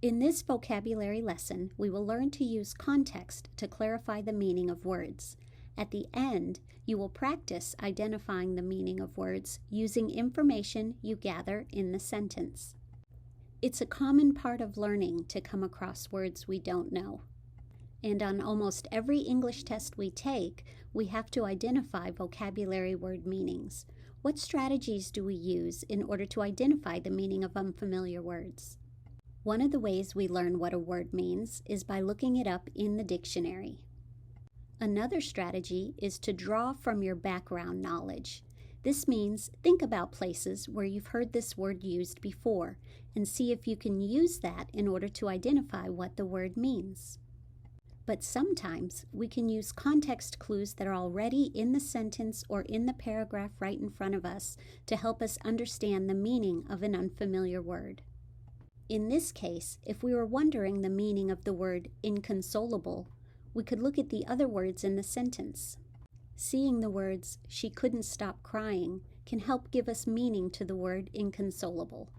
In this vocabulary lesson, we will learn to use context to clarify the meaning of words. At the end, you will practice identifying the meaning of words using information you gather in the sentence. It's a common part of learning to come across words we don't know. And on almost every English test we take, we have to identify vocabulary word meanings. What strategies do we use in order to identify the meaning of unfamiliar words? One of the ways we learn what a word means is by looking it up in the dictionary. Another strategy is to draw from your background knowledge. This means think about places where you've heard this word used before and see if you can use that in order to identify what the word means. But sometimes we can use context clues that are already in the sentence or in the paragraph right in front of us to help us understand the meaning of an unfamiliar word. In this case, if we were wondering the meaning of the word inconsolable, we could look at the other words in the sentence. Seeing the words, "she couldn't stop crying," can help give us meaning to the word inconsolable.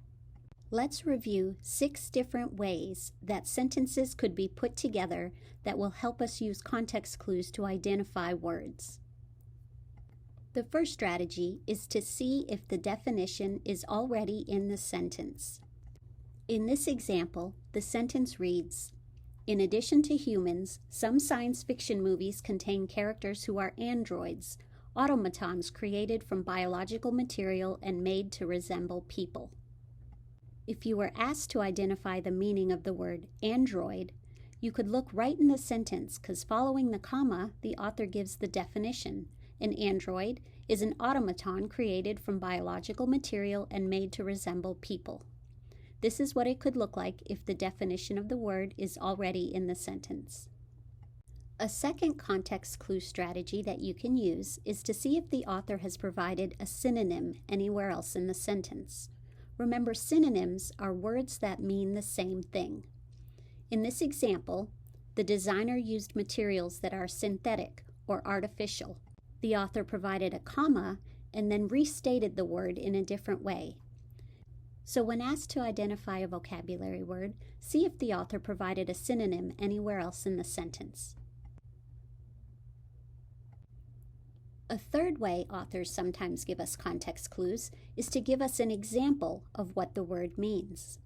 Let's review 6 different ways that sentences could be put together that will help us use context clues to identify words. The first strategy is to see if the definition is already in the sentence. In this example, the sentence reads, "In addition to humans, some science fiction movies contain characters who are androids, automatons created from biological material and made to resemble people." If you were asked to identify the meaning of the word android, you could look right in the sentence because following the comma, the author gives the definition. An android is an automaton created from biological material and made to resemble people. This is what it could look like if the definition of the word is already in the sentence. A second context clue strategy that you can use is to see if the author has provided a synonym anywhere else in the sentence. Remember, synonyms are words that mean the same thing. In this example, the designer used materials that are synthetic or artificial. The author provided a comma and then restated the word in a different way. So when asked to identify a vocabulary word, see if the author provided a synonym anywhere else in the sentence. A third way authors sometimes give us context clues is to give us an example of what the word means.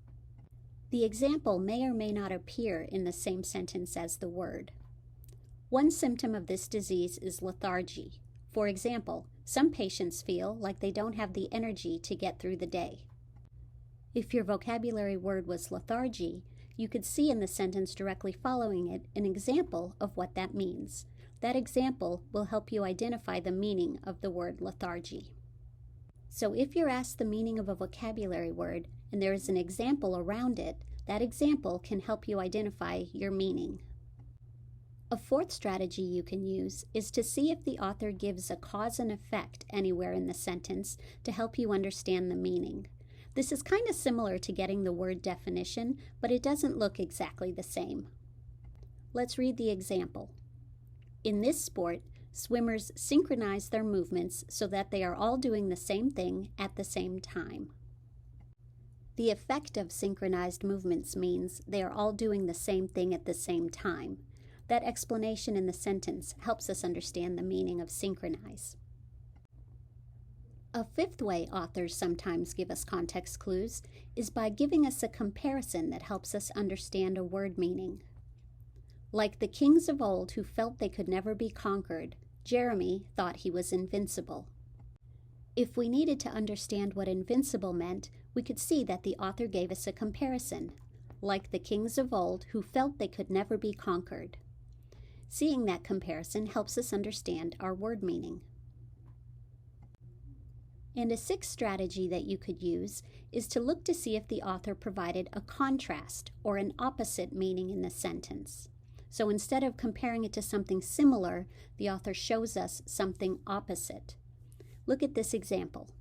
The example may or may not appear in the same sentence as the word. One symptom of this disease is lethargy. For example, some patients feel like they don't have the energy to get through the day. If your vocabulary word was lethargy, you could see in the sentence directly following it an example of what that means. That example will help you identify the meaning of the word lethargy. So if you're asked the meaning of a vocabulary word and there is an example around it, that example can help you identify your meaning. A fourth strategy you can use is to see if the author gives a cause and effect anywhere in the sentence to help you understand the meaning. This is kind of similar to getting the word definition, but it doesn't look exactly the same. Let's read the example. In this sport, swimmers synchronize their movements so that they are all doing the same thing at the same time. The effect of synchronized movements means they are all doing the same thing at the same time. That explanation in the sentence helps us understand the meaning of synchronize. A fifth way authors sometimes give us context clues is by giving us a comparison that helps us understand a word meaning. Like the kings of old who felt they could never be conquered, Jeremy thought he was invincible. If we needed to understand what invincible meant, we could see that the author gave us a comparison. Like the kings of old who felt they could never be conquered. Seeing that comparison helps us understand our word meaning. And a sixth strategy that you could use is to look to see if the author provided a contrast or an opposite meaning in the sentence. So instead of comparing it to something similar, the author shows us something opposite. Look at this example.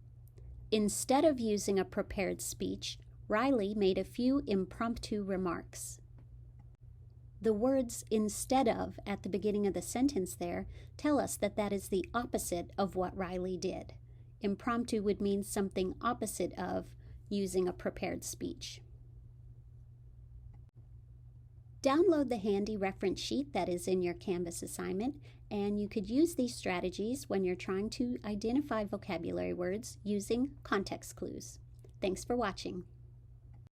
Instead of using a prepared speech, Riley made a few impromptu remarks. The words "instead of" at the beginning of the sentence there tell us that that is the opposite of what Riley did. Impromptu would mean something opposite of using a prepared speech. Download the handy reference sheet that is in your Canvas assignment, and you could use these strategies when you're trying to identify vocabulary words using context clues. Thanks for watching.